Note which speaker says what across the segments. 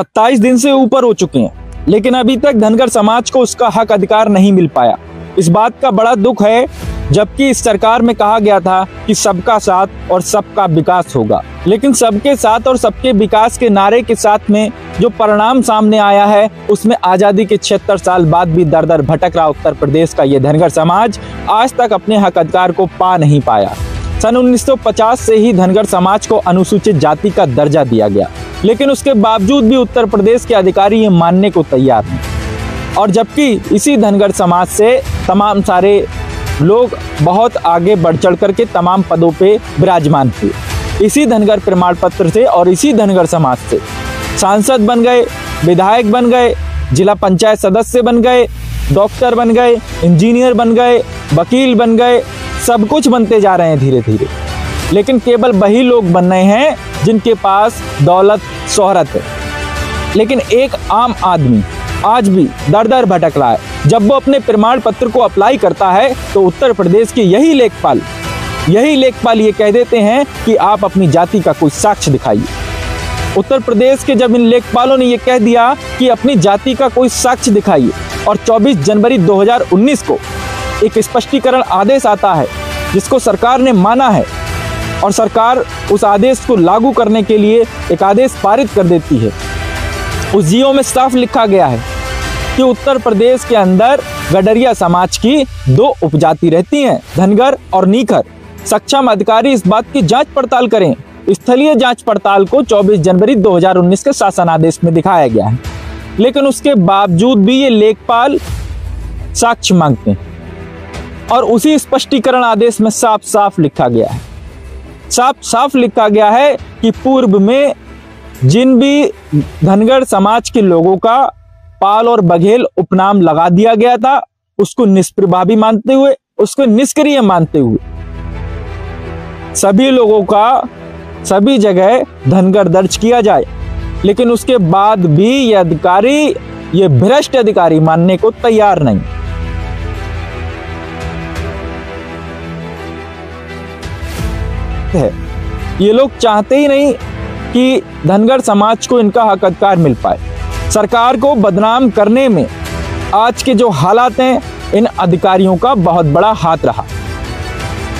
Speaker 1: 27 दिन से ऊपर हो चुके हैं, लेकिन अभी तक धनगर समाज को उसका हक अधिकार नहीं मिल पाया। इस बात का बड़ा दुख है, जबकि इस सरकार में कहा गया था कि सबका साथ और सबका विकास होगा, लेकिन सबके साथ और सबके विकास के नारे के साथ में जो परिणाम सामने आया है, उसमें आजादी के 76 साल बाद भी दर दर भटक रहा उत्तर प्रदेश का ये धनगर समाज आज तक अपने हक अधिकार को पा नहीं पाया। सन 1950 से ही धनगर समाज को अनुसूचित जाति का दर्जा दिया गया, लेकिन उसके बावजूद भी उत्तर प्रदेश के अधिकारी ये मानने को तैयार नहीं। और जबकि इसी धनगर समाज से तमाम सारे लोग बहुत आगे बढ़ चढ़ करके तमाम पदों पे विराजमान हुए, इसी धनगर प्रमाण पत्र से और इसी धनगर समाज से सांसद बन गए, विधायक बन गए, जिला पंचायत सदस्य बन गए, डॉक्टर बन गए, इंजीनियर बन गए, वकील बन गए, सब कुछ बनते जा रहे हैं धीरे धीरे। लेकिन केवल वही लोग बन रहे हैं जिनके पास दौलत शोहरत है। लेकिन एक आम आदमी आज भी दर दर भटक रहा है। जब वो अपने प्रमाण पत्र को अप्लाई करता है तो उत्तर प्रदेश के यही लेखपाल ये कह देते हैं कि आप अपनी जाति का कोई साक्ष्य दिखाइए। उत्तर प्रदेश के जब इन लेखपालों ने ये कह दिया कि अपनी जाति का कोई साक्ष्य दिखाइए, और 24 जनवरी 2019 को एक स्पष्टीकरण आदेश आता है जिसको सरकार ने माना है, और सरकार उस आदेश को लागू करने के लिए एक आदेश पारित कर देती है। उस जीओ में साफ लिखा गया है कि उत्तर प्रदेश के अंदर गडरिया समाज की 2 उपजाति रहती हैं, धनगर और नीकर। सक्षम अधिकारी इस बात की जांच पड़ताल करें। स्थलीय जांच पड़ताल को 24 जनवरी 2019 के शासन आदेश में दिखाया गया है, लेकिन उसके बावजूद भी ये लेखपाल साक्ष्य मांगते हैं। और उसी स्पष्टीकरण आदेश में साफ साफ लिखा गया है कि पूर्व में जिन भी धनगर समाज के लोगों का पाल और बघेल उपनाम लगा दिया गया था, उसको निष्प्रभावी मानते हुए, उसको निष्क्रिय मानते हुए सभी लोगों का सभी जगह धनगर दर्ज किया जाए। लेकिन उसके बाद भी ये भ्रष्ट अधिकारी मानने को तैयार नहीं है। ये लोग चाहते ही नहीं कि धनगर समाज को इनका हक अधिकार मिल पाए। सरकार को बदनाम करने में आज के जो हालात हैं, इन अधिकारियों का बहुत बड़ा हाथ रहा।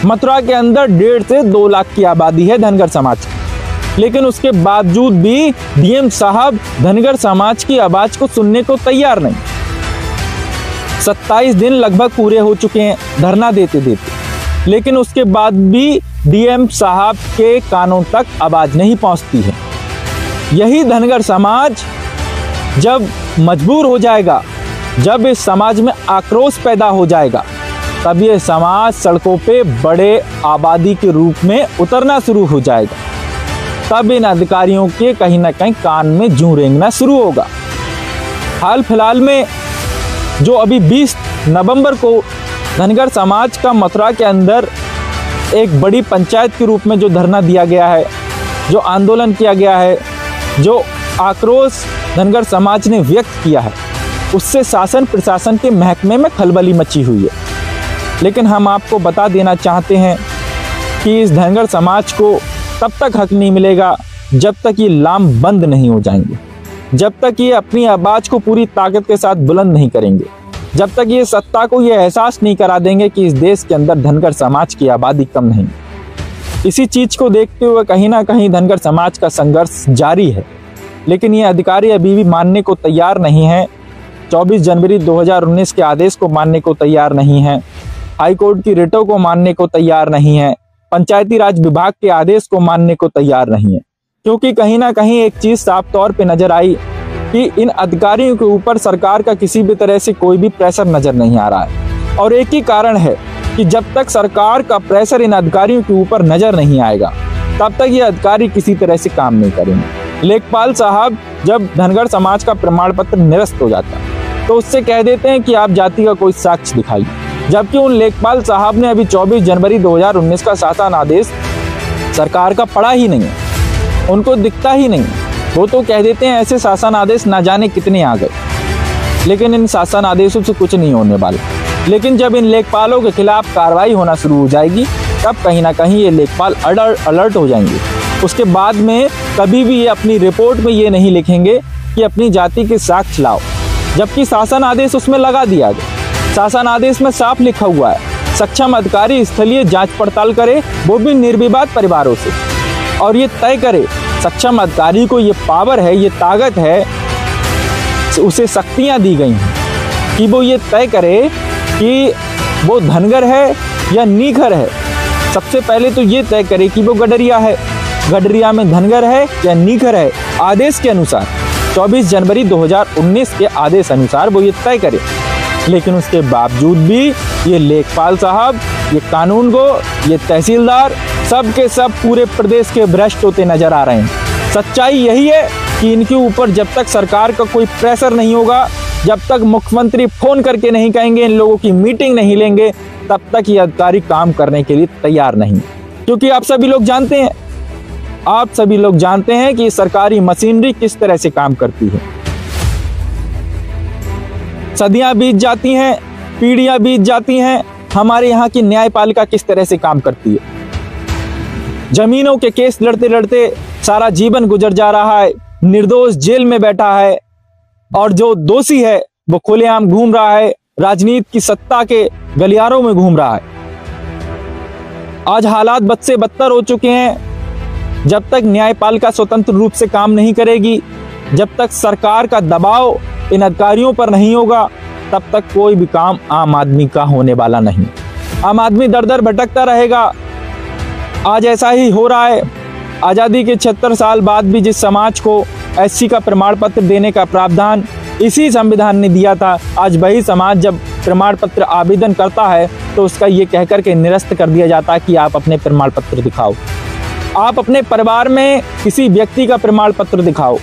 Speaker 1: मथुरा के अंदर 1.5 से 2 लाख की आबादी है धनगर समाज की, लेकिन उसके बावजूद भी डीएम साहब धनगर समाज की आवाज को सुनने को तैयार नहीं। 27 दिन लगभग पूरे हो चुके हैं धरना देते देते, लेकिन उसके बाद भी डीएम साहब के कानों तक आवाज नहीं पहुंचती है। यही धनगर समाज जब मजबूर हो जाएगा, जब इस समाज में आक्रोश पैदा हो जाएगा, तब ये समाज सड़कों पे बड़े आबादी के रूप में उतरना शुरू हो जाएगा। तब इन अधिकारियों के कहीं ना कहीं कान में जूं रेंगना शुरू होगा। हाल फिलहाल में जो अभी 20 नवंबर को धनगर समाज का मथुरा के अंदर एक बड़ी पंचायत के रूप में जो धरना दिया गया है, जो आंदोलन किया गया है, जो आक्रोश धनगर समाज ने व्यक्त किया है, उससे शासन प्रशासन के महकमे में खलबली मची हुई है। लेकिन हम आपको बता देना चाहते हैं कि इस धनगर समाज को तब तक हक नहीं मिलेगा जब तक ये लाम बंद नहीं हो जाएंगे, जब तक ये अपनी आवाज को पूरी ताकत के साथ बुलंद नहीं करेंगे, जब तक ये सत्ता को ये एहसास नहीं करा देंगे कि इस देश के अंदर धनगर समाज की आबादी कम नहीं। इसी चीज को देखते हुए कहीं ना कहीं धनगर समाज का संघर्ष जारी है, लेकिन ये अधिकारी अभी भी मानने को तैयार नहीं है। 24 जनवरी 2019 के आदेश को मानने को तैयार नहीं है, हाईकोर्ट की रिटों को मानने को तैयार नहीं है, पंचायती राज विभाग के आदेश को मानने को तैयार नहीं है। क्योंकि कहीं ना कहीं एक चीज साफ तौर पे नजर आई कि इन अधिकारियों के ऊपर सरकार का किसी भी तरह से कोई भी प्रेशर नजर नहीं आ रहा है। और एक ही कारण है कि जब तक सरकार का प्रेशर इन अधिकारियों के ऊपर नजर नहीं आएगा, तब तक ये अधिकारी किसी तरह से काम नहीं करेंगे। लेखपाल साहब जब धनगर समाज का प्रमाण पत्र निरस्त हो जाता है तो उससे कह देते हैं कि आप जाति का कोई साक्ष्य दिखाइए, जबकि उन लेखपाल साहब ने अभी 24 जनवरी 2019 का शासन आदेश सरकार का पढ़ा ही नहीं है, उनको दिखता ही नहीं। वो तो कह देते हैं ऐसे शासन आदेश ना जाने कितने आ गए, लेकिन इन शासन आदेशों से कुछ नहीं होने वाला। लेकिन जब इन लेखपालों के खिलाफ कार्रवाई होना शुरू हो जाएगी, तब कहीं ना कहीं ये लेखपाल अलर्ट हो जाएंगे उसके बाद में कभी भी ये अपनी रिपोर्ट में ये नहीं लिखेंगे कि अपनी जाति के साक्ष्य लाओ, जबकि शासन आदेश उसमें लगा दिया गया। शासन आदेश में साफ लिखा हुआ है, सक्षम अधिकारी स्थलीय जांच पड़ताल करे, वो भी निर्विवाद परिवारों से, और ये तय करे, सक्षम अधिकारी को ये पावर है, ये ताकत है, उसे शक्तियां दी गई हैं कि वो ये तय करे कि वो धनगर है या नीखर है। सबसे पहले तो ये तय करे कि वो गडरिया है, गडरिया में धनगर है या नीखर है। आदेश के अनुसार 24 जनवरी 2019 के आदेश अनुसार वो ये तय करे। लेकिन उसके बावजूद भी ये लेखपाल साहब, ये कानून गो, ये तहसीलदार सब के सब पूरे प्रदेश के भ्रष्ट होते नजर आ रहे हैं। सच्चाई यही है कि इनके ऊपर जब तक सरकार का कोई प्रेशर नहीं होगा, जब तक मुख्यमंत्री फोन करके नहीं कहेंगे, इन लोगों की मीटिंग नहीं लेंगे, तब तक ये अधिकारी काम करने के लिए तैयार नहीं। क्योंकि आप सभी लोग जानते हैं कि सरकारी मशीनरी किस तरह से काम करती है। सदियां बीत जाती हैं, पीढ़ियां बीत जाती हैं, हमारे यहाँ की न्यायपालिका किस तरह से काम करती है। जमीनों के केस लड़ते लड़ते सारा जीवन गुजर जा रहा है, निर्दोष जेल में बैठा है, और जो दोषी है वो खुलेआम घूम रहा है, राजनीति की सत्ता के गलियारों में घूम रहा है। आज हालात बद से बदतर हो चुके हैं। जब तक न्यायपालिका स्वतंत्र रूप से काम नहीं करेगी, जब तक सरकार का दबाव इन अधिकारियों पर नहीं होगा, तब तक कोई भी काम आम आदमी का होने वाला नहीं। आम आदमी दर दर भटकता रहेगा। आज ऐसा ही हो रहा है। आज़ादी के 76 साल बाद भी जिस समाज को एससी का प्रमाण पत्र देने का प्रावधान इसी संविधान ने दिया था, आज वही समाज जब प्रमाण पत्र आवेदन करता है तो उसका ये कहकर के निरस्त कर दिया जाता है कि आप अपने प्रमाण पत्र दिखाओ, आप अपने परिवार में किसी व्यक्ति का प्रमाण पत्र दिखाओ।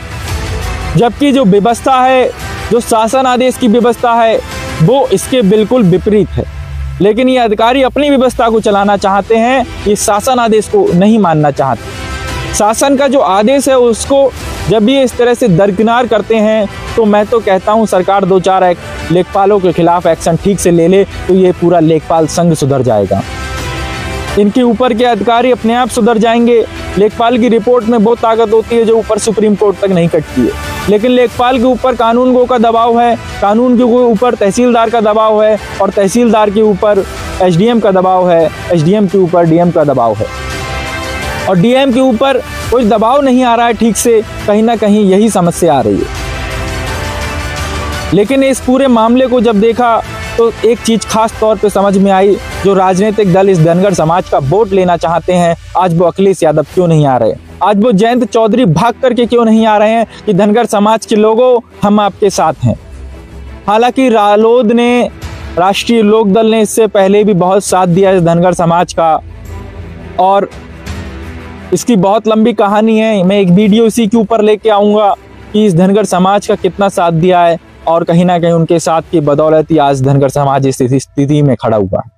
Speaker 1: जबकि जो व्यवस्था है, जो शासन आदेश की व्यवस्था है, वो इसके बिल्कुल विपरीत है। लेकिन ये अधिकारी अपनी व्यवस्था को चलाना चाहते हैं, ये शासन आदेश को नहीं मानना चाहते। शासन का जो आदेश है उसको जब भी इस तरह से दरकिनार करते हैं, तो मैं तो कहता हूं सरकार 2-4 लेखपालों के खिलाफ एक्शन ठीक से ले ले तो ये पूरा लेखपाल संघ सुधर जाएगा। इनके ऊपर के अधिकारी अपने आप सुधर जाएंगे। लेखपाल की रिपोर्ट में वो ताकत होती है जो ऊपर सुप्रीम कोर्ट तक नहीं कटती है, लेकिन लेखपाल के ऊपर कानूनगो का दबाव है, कानून के ऊपर तहसीलदार का दबाव है, और तहसीलदार के ऊपर एसडीएम का दबाव है, एसडीएम के ऊपर डीएम का दबाव है, और डीएम के ऊपर कोई दबाव नहीं आ रहा है ठीक से। कहीं ना कहीं यही समस्या आ रही है। लेकिन इस पूरे मामले को जब देखा तो एक चीज खास तौर पे समझ में आई, जो राजनीतिक दल इस धनगर समाज का वोट लेना चाहते हैं, आज वो अखिलेश यादव क्यों नहीं आ रहे, आज वो जयंत चौधरी भाग करके क्यों नहीं आ रहे हैं कि धनगर समाज के लोगों, हम आपके साथ हैं। हालांकि रालोद ने, राष्ट्रीय लोक दल ने इससे पहले भी बहुत साथ दिया इस धनगर समाज का, और इसकी बहुत लंबी कहानी है। मैं एक वीडियो इसी के ऊपर लेके आऊँगा कि इस धनगर समाज का कितना साथ दिया है, और कहीं ना कहीं उनके साथ की बदौलत ही आज धनगर समाज इस स्थिति में खड़ा हुआ है।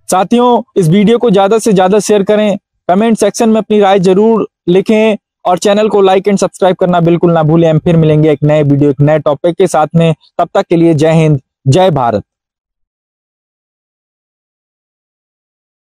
Speaker 1: साथियों, इस वीडियो को ज़्यादा से ज़्यादा शेयर करें, कमेंट सेक्शन में अपनी राय जरूर लिखें, और चैनल को लाइक एंड सब्सक्राइब करना बिल्कुल ना भूलें। हम फिर मिलेंगे एक नए वीडियो, एक नए टॉपिक के साथ में। तब तक के लिए जय हिंद, जय भारत।